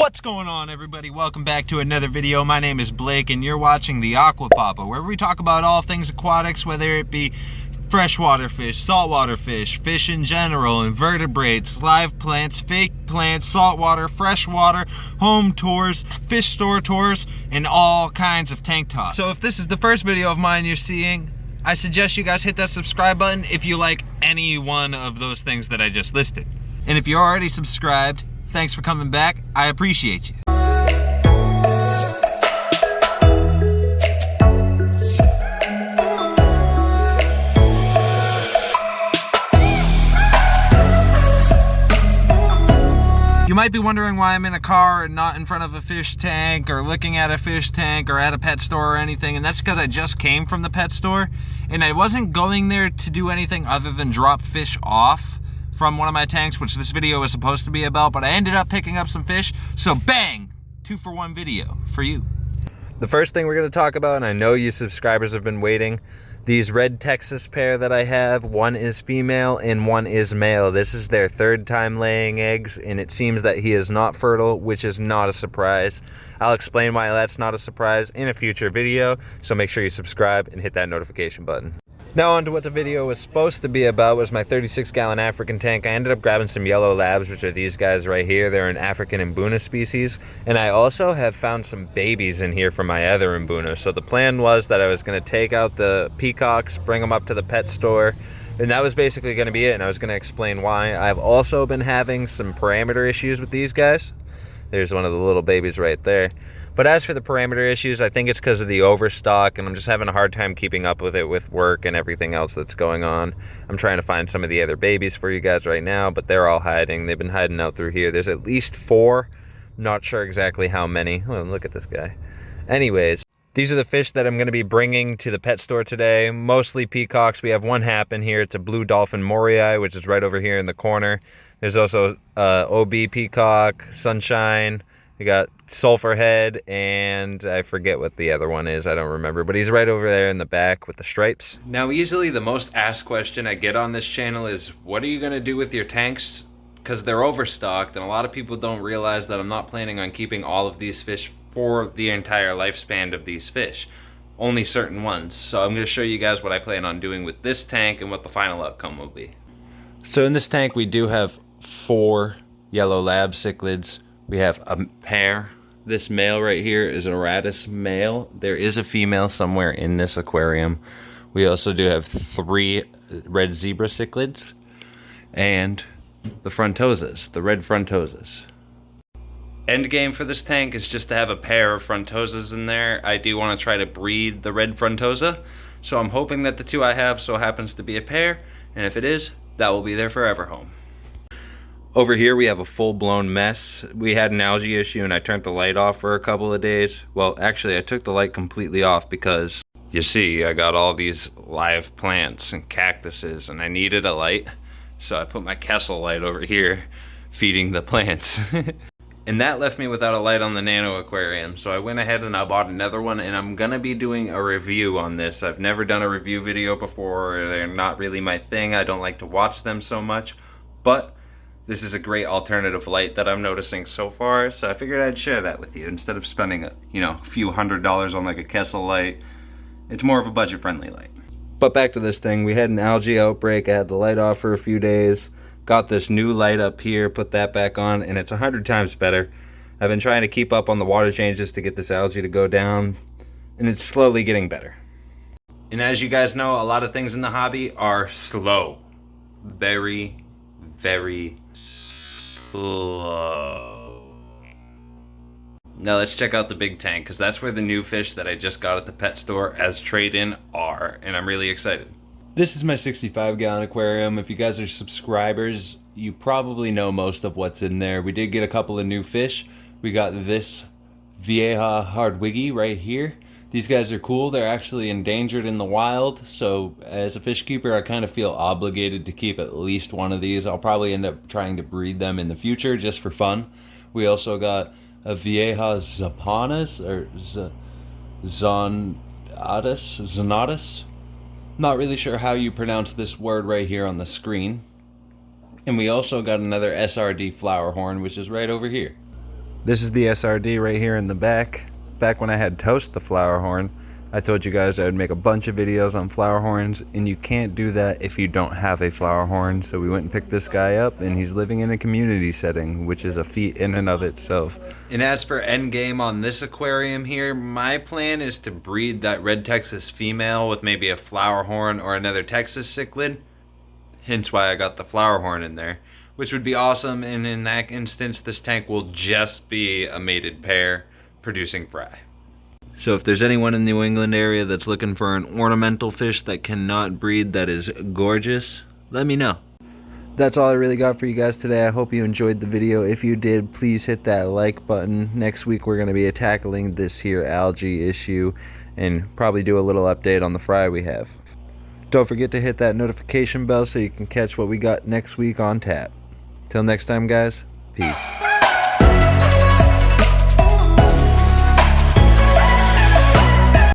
What's going on, everybody? Welcome back to another video. My name is Blake and you're watching the Aqua, where we talk about all things aquatics, whether it be freshwater fish, saltwater fish, fish in general, invertebrates, live plants, fake plants, saltwater, freshwater, home tours, fish store tours, and all kinds of tank talk. So if this is the first video of mine you're seeing, I suggest you guys hit that subscribe button if you like any one of those things that I just listed. And if you're already subscribed, thanks for coming back. I appreciate you. You might be wondering why I'm in a car and not in front of a fish tank or looking at a fish tank or at a pet store or anything, and that's because I just came from the pet store and I wasn't going there to do anything other than drop fish off from one of my tanks, which this video was supposed to be about, but I ended up picking up some fish, so bang! 2-for-1 video for you. The first thing we're going to talk about, and I know you subscribers have been waiting, these red Texas pair that I have, one is female and one is male. This is their third time laying eggs, and it seems that he is not fertile, which is not a surprise. I'll explain why that's not a surprise in a future video, so make sure you subscribe and hit that notification button. Now on to what the video was supposed to be about, was my 36-gallon African tank. I ended up grabbing some yellow labs, which are these guys right here. They're an African Mbuna species. And I also have found some babies in here from my other Mbuna. So the plan was that I was going to take out the peacocks, bring them up to the pet store, and that was basically going to be it. And I was going to explain why. I've also been having some parameter issues with these guys. There's one of the little babies right there. But as for the parameter issues, I think it's because of the overstock, and I'm just having a hard time keeping up with it with work and everything else that's going on. I'm trying to find some of the other babies for you guys right now, but they're all hiding. They've been hiding out through here. There's at least 4. Not sure exactly how many. Oh, look at this guy. Anyways, these are the fish that I'm going to be bringing to the pet store today. Mostly peacocks. We have one happen here. It's a blue dolphin morii, which is right over here in the corner. There's also OB peacock, sunshine. We got sulfur head, and I forget what the other one is. I don't remember, but he's right over there in the back with the stripes. Now, easily the most asked question I get on this channel is, what are you going to do with your tanks? Because they're overstocked, and a lot of people don't realize that I'm not planning on keeping all of these fish for the entire lifespan of these fish. Only certain ones. So I'm going to show you guys what I plan on doing with this tank and what the final outcome will be. So in this tank, we do have 4 yellow lab cichlids. We have a pair. This male right here is a Ratus male. There is a female somewhere in this aquarium. We also do have 3 red zebra cichlids and the frontosas, the red frontosas. End game for this tank is just to have a pair of frontosas in there. I do want to try to breed the red frontosa, so I'm hoping that the 2 I have so happens to be a pair, and if it is, that will be their forever home. Over here we have a full-blown mess. We had an algae issue and I turned the light off for a couple of days. Well, actually I took the light completely off because, you see, I got all these live plants and cactuses and I needed a light. So I put my Kessel light over here feeding the plants. And that left me without a light on the Nano aquarium. So I went ahead and I bought another one, and I'm gonna be doing a review on this. I've never done a review video before. They're not really my thing. I don't like to watch them so much. But this is a great alternative light that I'm noticing so far, so I figured I'd share that with you instead of spending a few $100s on like a Kessel light. It's more of a budget-friendly light. But back to this thing, we had an algae outbreak. I had the light off for a few days. Got this new light up here, put that back on, and it's 100 times better. I've been trying to keep up on the water changes to get this algae to go down, and it's slowly getting better. And as you guys know, a lot of things in the hobby are slow. Very, very slow. Now let's check out the big tank, because that's where the new fish that I just got at the pet store as trade-in are, and I'm really excited. This is my 65-gallon aquarium. If you guys are subscribers, you probably know most of what's in there. We did get a couple of new fish. We got this Vieja Hardwiggy right here. These guys are cool. They're actually endangered in the wild, so as a fish keeper, I kind of feel obligated to keep at least one of these. I'll probably end up trying to breed them in the future just for fun. We also got a Vieja Zapanas, or Zonatus. Not really sure how you pronounce this word right here on the screen. And we also got another SRD flower horn, which is right over here. This is the SRD right here in the back. Back when I had Toast the flower horn, I told you guys I would make a bunch of videos on flower horns, and you can't do that if you don't have a flower horn. So we went and picked this guy up, and he's living in a community setting, which is a feat in and of itself. And as for end game on this aquarium here, my plan is to breed that red Texas female with maybe a flower horn or another Texas cichlid. Hence why I got the flower horn in there, which would be awesome. And in that instance, this tank will just be a mated pair producing fry. So if there's anyone in the New England area that's looking for an ornamental fish that cannot breed that is gorgeous, let me know. That's all I really got for you guys today. I hope you enjoyed the video. If you did, please hit that like button. Next week we're going to be tackling this here algae issue and probably do a little update on the fry we have. Don't forget to hit that notification bell so you can catch what we got next week on tap. Till next time, guys, peace.